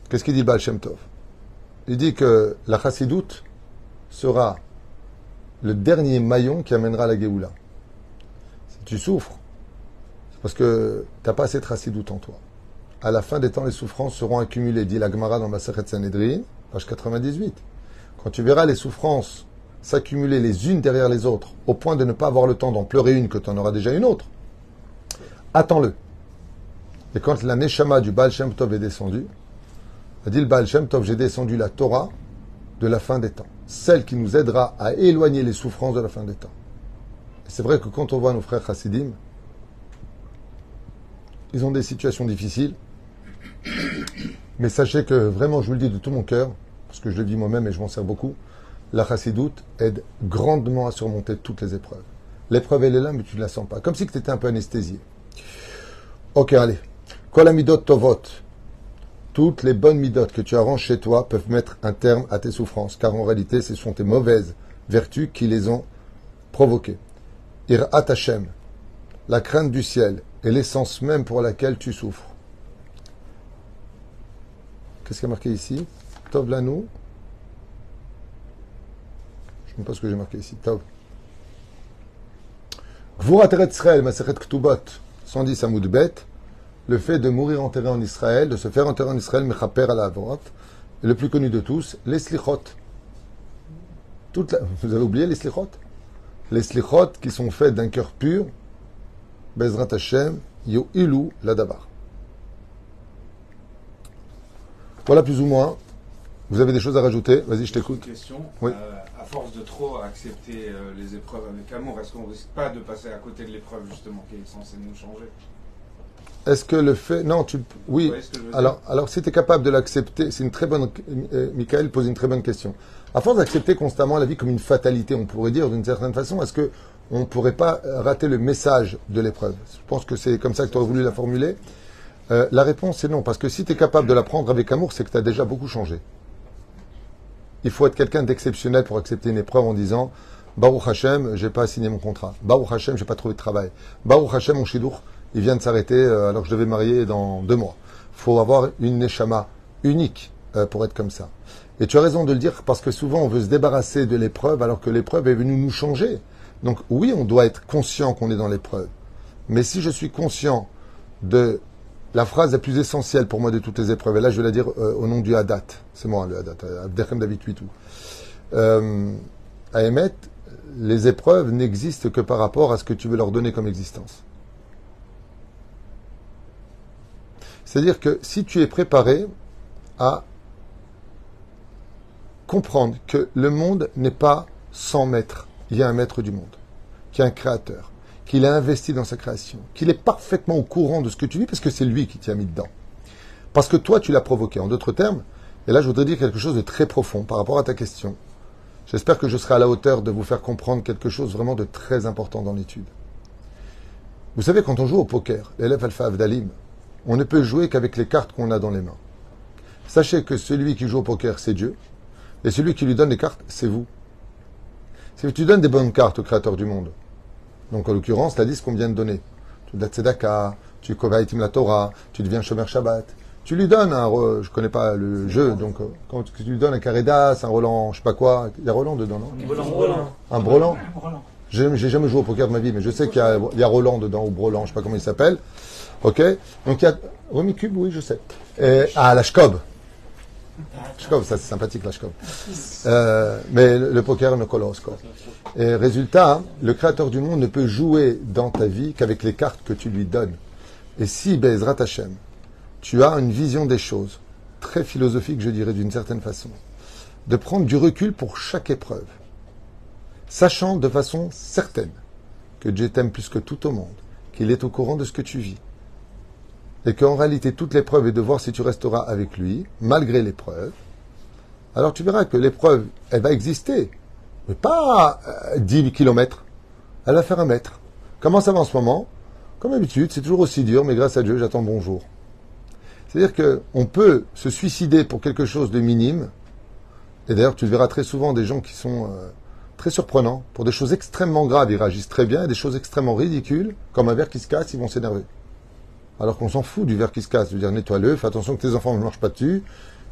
Qu'est-ce qu'il dit le Baal Shem Tov? Il dit que la chassidoute sera le dernier maillon qui amènera la Géoula. Si tu souffres, c'est parce que tu n'as pas assez de chassidoute en toi. À la fin des temps, les souffrances seront accumulées, dit la Gemara dans Masechet Sanhedrin, page 98. Quand tu verras les souffrances s'accumuler les unes derrière les autres, au point de ne pas avoir le temps d'en pleurer une, que tu en auras déjà une autre, attends-le. Et quand la Neshama du Baal Shem Tov est descendue, a dit le Baal Shem Tov, j'ai descendu la Torah de la fin des temps, celle qui nous aidera à éloigner les souffrances de la fin des temps. Et c'est vrai que quand on voit nos frères chassidim, ils ont des situations difficiles, mais sachez que vraiment, je vous le dis de tout mon cœur, parce que je le vis moi-même et je m'en sers beaucoup, la chassidoute aide grandement à surmonter toutes les épreuves. L'épreuve, elle est là, mais tu ne la sens pas. Comme si tu étais un peu anesthésié. Ok, allez. Kol hamidot tovot. Toutes les bonnes midotes que tu arranges chez toi peuvent mettre un terme à tes souffrances, car en réalité, ce sont tes mauvaises vertus qui les ont provoquées. Irat Hashem, la crainte du ciel, est l'essence même pour laquelle tu souffres. Qu'est-ce qui est marqué ici? Tov lanou. Je ne sais pas ce que j'ai marqué ici. Tov. Gvurat Eretz Israël, Masechet Ktubot, 110 Amoud Bet. Le fait de mourir enterré en Israël, de se faire enterrer en Israël, mechaper à la avot, et le plus connu de tous, les slichot. Vous avez oublié les slichot? Les slichot qui sont faits d'un cœur pur, Bezrat Hashem, Yo'ilu Ladabar. Voilà plus ou moins. Vous avez des choses à rajouter? Vas-y, je t'écoute. Une question. Oui. À force de trop accepter les épreuves avec amour, est-ce qu'on ne risque pas de passer à côté de l'épreuve justement qui est censée nous changer? Est-ce que le fait... Non, oui. Alors, si tu es capable de l'accepter, c'est une très bonne... Michael pose une très bonne question. À force d'accepter constamment la vie comme une fatalité, on pourrait dire d'une certaine façon, est-ce qu'on ne pourrait pas rater le message de l'épreuve? Je pense que c'est comme ça que tu aurais voulu la formuler. La réponse est non, parce que si tu es capable de la prendre avec amour, c'est que tu as déjà beaucoup changé. Il faut être quelqu'un d'exceptionnel pour accepter une épreuve en disant Baruch Hashem, j'ai pas signé mon contrat. Baruch Hashem, j'ai pas trouvé de travail. Baruch Hashem, mon shidour, il vient de s'arrêter alors que je devais marier dans 2 mois. Il faut avoir une neshama unique pour être comme ça. Et tu as raison de le dire parce que souvent on veut se débarrasser de l'épreuve alors que l'épreuve est venue nous changer. Donc oui, on doit être conscient qu'on est dans l'épreuve. Mais si je suis conscient de la phrase la plus essentielle pour moi de toutes les épreuves, et là je vais la dire au nom du Hadat, c'est moi le Hadat, Abdechem David Huitou. À émettre, les épreuves n'existent que par rapport à ce que tu veux leur donner comme existence. C'est-à-dire que si tu es préparé à comprendre que le monde n'est pas sans maître, il y a un maître du monde, qui est un créateur, qu'il a investi dans sa création, qu'il est parfaitement au courant de ce que tu vis parce que c'est lui qui t'y a mis dedans. Parce que toi, tu l'as provoqué. En d'autres termes, Et là, je voudrais dire quelque chose de très profond par rapport à ta question. J'espère que je serai à la hauteur de vous faire comprendre quelque chose vraiment de très important dans l'étude. Vous savez, quand on joue au poker, l'élève Alpha Avdalim, on ne peut jouer qu'avec les cartes qu'on a dans les mains. Sachez que celui qui joue au poker, c'est Dieu, et celui qui lui donne les cartes, c'est vous. Si tu donnes des bonnes cartes au Créateur du monde, donc en l'occurrence, la liste qu'on vient de donner, tu donnes Tzedaka, tu kovaitim la Torah, tu deviens Shomer Shabbat, tu lui donnes je connais pas le jeu, donc quand tu lui donnes un Carédas, un Roland, je sais pas quoi, il y a Roland dedans, non? Un Brelan. J'ai jamais joué au poker de ma vie, mais je sais qu'il y a Roland dedans, ou Brelan, je sais pas comment il s'appelle. Ok? Donc il y a Romy Cube, oui, je sais. La Shkob. Shkob, ça c'est sympathique, la Shkob. Mais le poker ne colle quoi. Et résultat, le Créateur du monde ne peut jouer dans ta vie qu'avec les cartes que tu lui donnes. Et si, Be'ezrat Hashem, tu as une vision des choses, très philosophique, je dirais, d'une certaine façon, de prendre du recul pour chaque épreuve, sachant de façon certaine que Dieu t'aime plus que tout au monde, qu'il est au courant de ce que tu vis, et qu'en réalité, toute l'épreuve est de voir si tu resteras avec lui, malgré l'épreuve, alors tu verras que l'épreuve, elle va exister, mais pas 10 kilomètres, elle va faire 1 mètre. Comment ça va en ce moment? Comme d'habitude, c'est toujours aussi dur, mais grâce à Dieu, j'attends bonjour. C'est-à-dire qu'on peut se suicider pour quelque chose de minime, et d'ailleurs tu le verras très souvent des gens qui sont très surprenants, pour des choses extrêmement graves, ils réagissent très bien, et des choses extrêmement ridicules, comme un verre qui se casse, ils vont s'énerver. Alors qu'on s'en fout du verre qui se casse, je veux dire, nettoie-le, fais attention que tes enfants ne marchent pas dessus,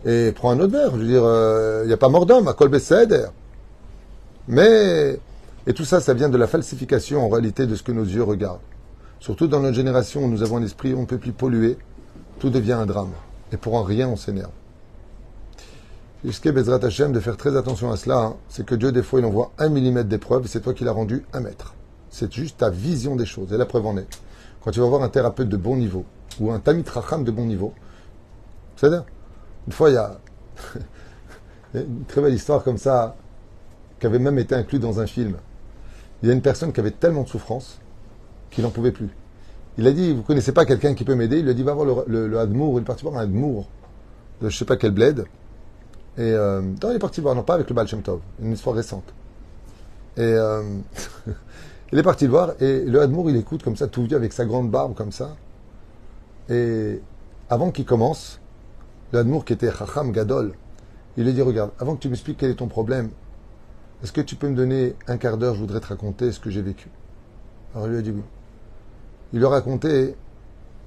et prends un autre verre, je veux dire, il n'y a pas mort d'homme, à Kol Besséder. Mais, et tout ça, ça vient de la falsification en réalité de ce que nos yeux regardent. Surtout dans notre génération où nous avons un esprit, on ne peut plus polluer, tout devient un drame. Et pour un rien, on s'énerve. Jusqu'à Bezrat Hashem, de faire très attention à cela, hein, c'est que Dieu, des fois, il envoie 1 millimètre d'épreuve, et c'est toi qui l'as rendu 1 mètre. C'est juste ta vision des choses. Et la preuve en est. Quand tu vas voir un thérapeute de bon niveau, ou un Tamit Racham de bon niveau, c'est-à-dire, une fois, il y a une très belle histoire comme ça, qui avait même été inclus dans un film. Il y a une personne qui avait tellement de souffrance qu'il n'en pouvait plus. Il a dit, vous connaissez pas quelqu'un qui peut m'aider? Il lui a dit, va voir le Admour. Il est parti voir un Admour de je sais pas quel bled. Et non, il est parti voir, non pas avec le Baal Shem Tov, une histoire récente. Et il est parti le voir, et le Admour, il écoute comme ça, tout vieux, avec sa grande barbe comme ça. Et avant qu'il commence, le Admour qui était Chacham Gadol, il lui dit, regarde, avant que tu m'expliques quel est ton problème, est-ce que tu peux me donner 1/4 d'heure, je voudrais te raconter ce que j'ai vécu. Alors il lui a dit oui. Il lui a raconté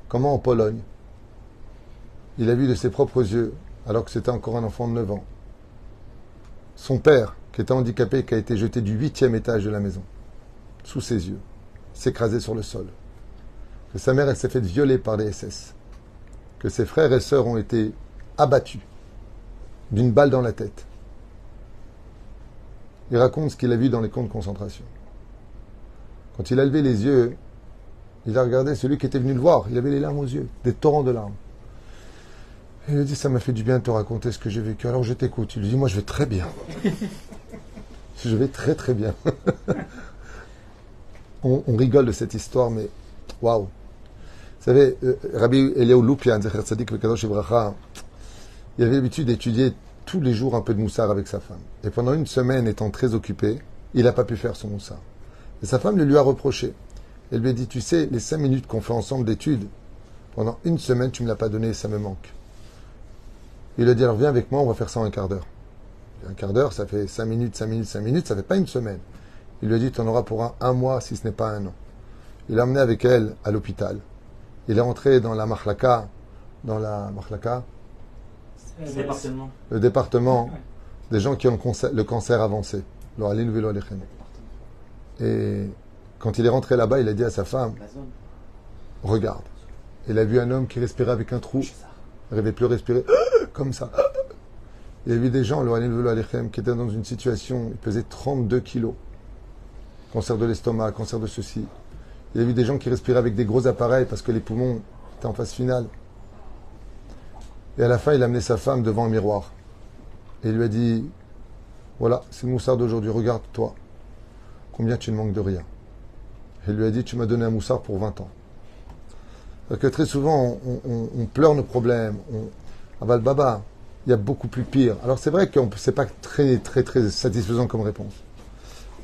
comment en Pologne, il a vu de ses propres yeux, alors que c'était encore un enfant de 9 ans, son père, qui était handicapé, qui a été jeté du 8e étage de la maison, sous ses yeux, s'écraser sur le sol. Que sa mère, elle s'est faite violer par les SS. Que ses frères et sœurs ont été abattus d'une balle dans la tête. Il raconte ce qu'il a vu dans les camps de concentration. Quand il a levé les yeux, il a regardé celui qui était venu le voir. Il avait les larmes aux yeux, des torrents de larmes. Et il a dit, ça m'a fait du bien de te raconter ce que j'ai vécu. Alors je t'écoute. Il lui dit, moi je vais très bien. Je vais très très bien. on rigole de cette histoire, mais waouh. Vous savez, Rabbi Eliyahu Lupian, Zecher Tzadik Vekadosh Ibracha, il avait l'habitude d'étudier tous les jours un peu de moussar avec sa femme. Et pendant une semaine, étant très occupé, il n'a pas pu faire son moussar. Et sa femme le lui a reproché. Elle lui a dit, tu sais, les 5 minutes qu'on fait ensemble d'études, pendant une semaine, tu ne me l'as pas donné, ça me manque. Il a dit, alors viens avec moi, on va faire ça en 1/4 d'heure. 1/4 d'heure, ça fait 5 minutes, 5 minutes, 5 minutes, ça fait pas une semaine. Il lui a dit, tu en auras pour un mois, si ce n'est pas 1 an. Il l'a emmené avec elle à l'hôpital. Il est rentré dans la Mahlaka, le département des gens qui ont le cancer avancé. Et quand il est rentré là-bas, il a dit à sa femme, regarde. Il a vu un homme qui respirait avec un trou. Il n'arrivait plus à respirer comme ça. Il a vu des gens, qui étaient dans une situation, ils pesaient 32 kilos. Cancer de l'estomac, cancer de ceci. Il a vu des gens qui respiraient avec des gros appareils parce que les poumons étaient en phase finale. Et à la fin, il a amené sa femme devant un miroir. Et il lui a dit, voilà, c'est le moussard d'aujourd'hui, regarde-toi. Combien tu ne manques de rien. Et il lui a dit, tu m'as donné un moussard pour 20 ans. Parce que très souvent, on pleure nos problèmes. Aval Baba, il y a beaucoup plus pire. Alors c'est vrai que c'est pas très, très, très satisfaisant comme réponse.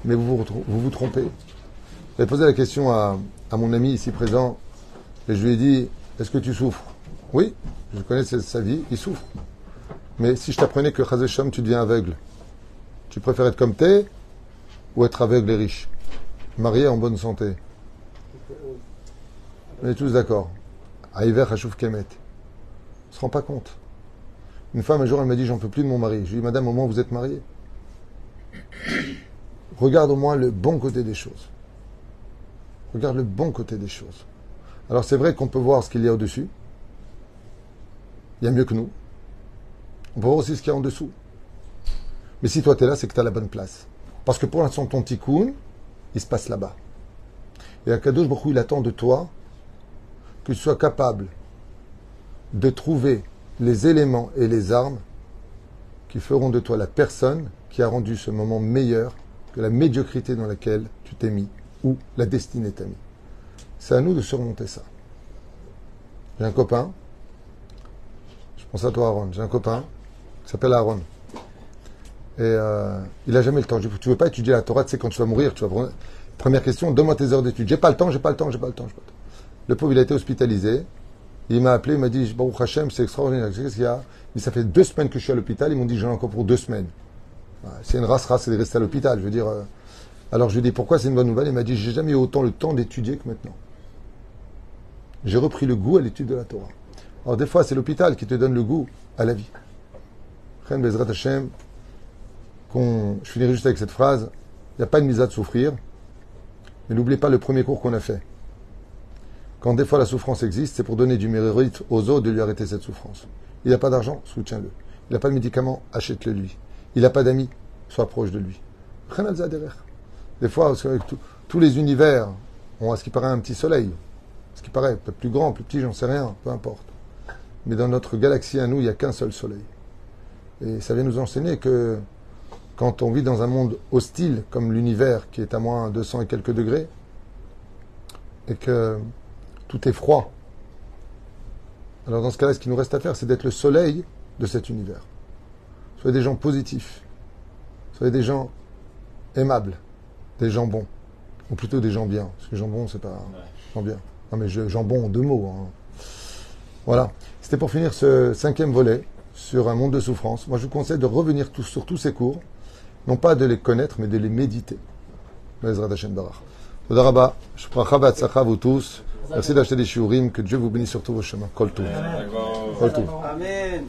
Mais vous vous trompez. J'avais posé la question à mon ami ici présent, et je lui ai dit, est-ce que tu souffres? Oui, je connais sa vie, il souffre. Mais si je t'apprenais que Chazé Shalom, tu deviens aveugle, tu préfères être comme t'es ou être aveugle et riche? Marié en bonne santé. On est tous d'accord. Aïver Hachouf Kemet. On ne se rend pas compte. Une femme, un jour, elle m'a dit, j'en peux plus de mon mari. Je lui ai dit, madame, au moins vous êtes mariée. Regarde au moins le bon côté des choses. Regarde le bon côté des choses. Alors c'est vrai qu'on peut voir ce qu'il y a au-dessus. Il y a mieux que nous. On peut voir aussi ce qu'il y a en dessous. Mais si toi tu es là, c'est que tu as la bonne place. Parce que pour l'instant, ton tikkun, il se passe là-bas. Et Akadosh Baruch Hu, il attend de toi que tu sois capable de trouver les éléments et les armes qui feront de toi la personne qui a rendu ce moment meilleur que la médiocrité dans laquelle tu t'es mis ou la destinée t'a mis. C'est à nous de surmonter ça. J'ai un copain, je pense à toi Aaron, j'ai un copain qui s'appelle Aaron. Et il n'a jamais le temps. Tu ne veux pas étudier la Torah, tu sais, quand tu vas mourir, tu vas... Première question, donne-moi tes heures d'études. J'ai pas le temps. Le pauvre, il a été hospitalisé. Il m'a appelé, il m'a dit, Baruch Hashem, c'est extraordinaire. Qu'est-ce qu'il y a? Il dit, ça fait 2 semaines que je suis à l'hôpital. Ils m'ont dit, j'en ai encore pour 2 semaines. C'est une race, c'est de rester à l'hôpital. Je veux dire. Alors je lui ai dit, pourquoi c'est une bonne nouvelle? Il m'a dit, j'ai jamais eu autant le temps d'étudier que maintenant. J'ai repris le goût à l'étude de la Torah. Alors des fois, c'est l'hôpital qui te donne le goût à la vie. Chen Bezrat Hashem, je finirai juste avec cette phrase, il n'y a pas de misa de souffrir, mais n'oubliez pas le premier cours qu'on a fait. Quand des fois la souffrance existe, c'est pour donner du mérite aux autres de lui arrêter cette souffrance. Il n'a pas d'argent, soutiens-le. Il n'a pas de médicaments, achète-le lui. Il n'a pas d'amis, sois proche de lui. Des fois, avec tous les univers ont à ce qui paraît un petit soleil. Ce qui paraît peut-être plus grand, plus petit, j'en sais rien, peu importe. Mais dans notre galaxie à nous, il n'y a qu'un seul soleil. Et ça vient nous enseigner que quand on vit dans un monde hostile, comme l'univers qui est à moins 200 et quelques degrés, et que tout est froid, alors dans ce cas-là, ce qu'il nous reste à faire, c'est d'être le soleil de cet univers. Soyez des gens positifs, soyez des gens aimables, des gens bons, ou plutôt des gens bien, parce que jambon, c'est pas gens bien. Non mais jambon en 2 mots. Hein. Voilà. C'était pour finir ce 5e volet sur un monde de souffrance. Moi, je vous conseille de revenir sur tous ces cours, non pas de les connaître, mais de les méditer. Bezrat Hashem Barach. Toda Rabba, Shpracha V'Atzlacha vous tous. Merci d'acheter des shiurim. Que Dieu vous bénisse sur tous vos chemins. Kol Tov. Kol Tov. Amen.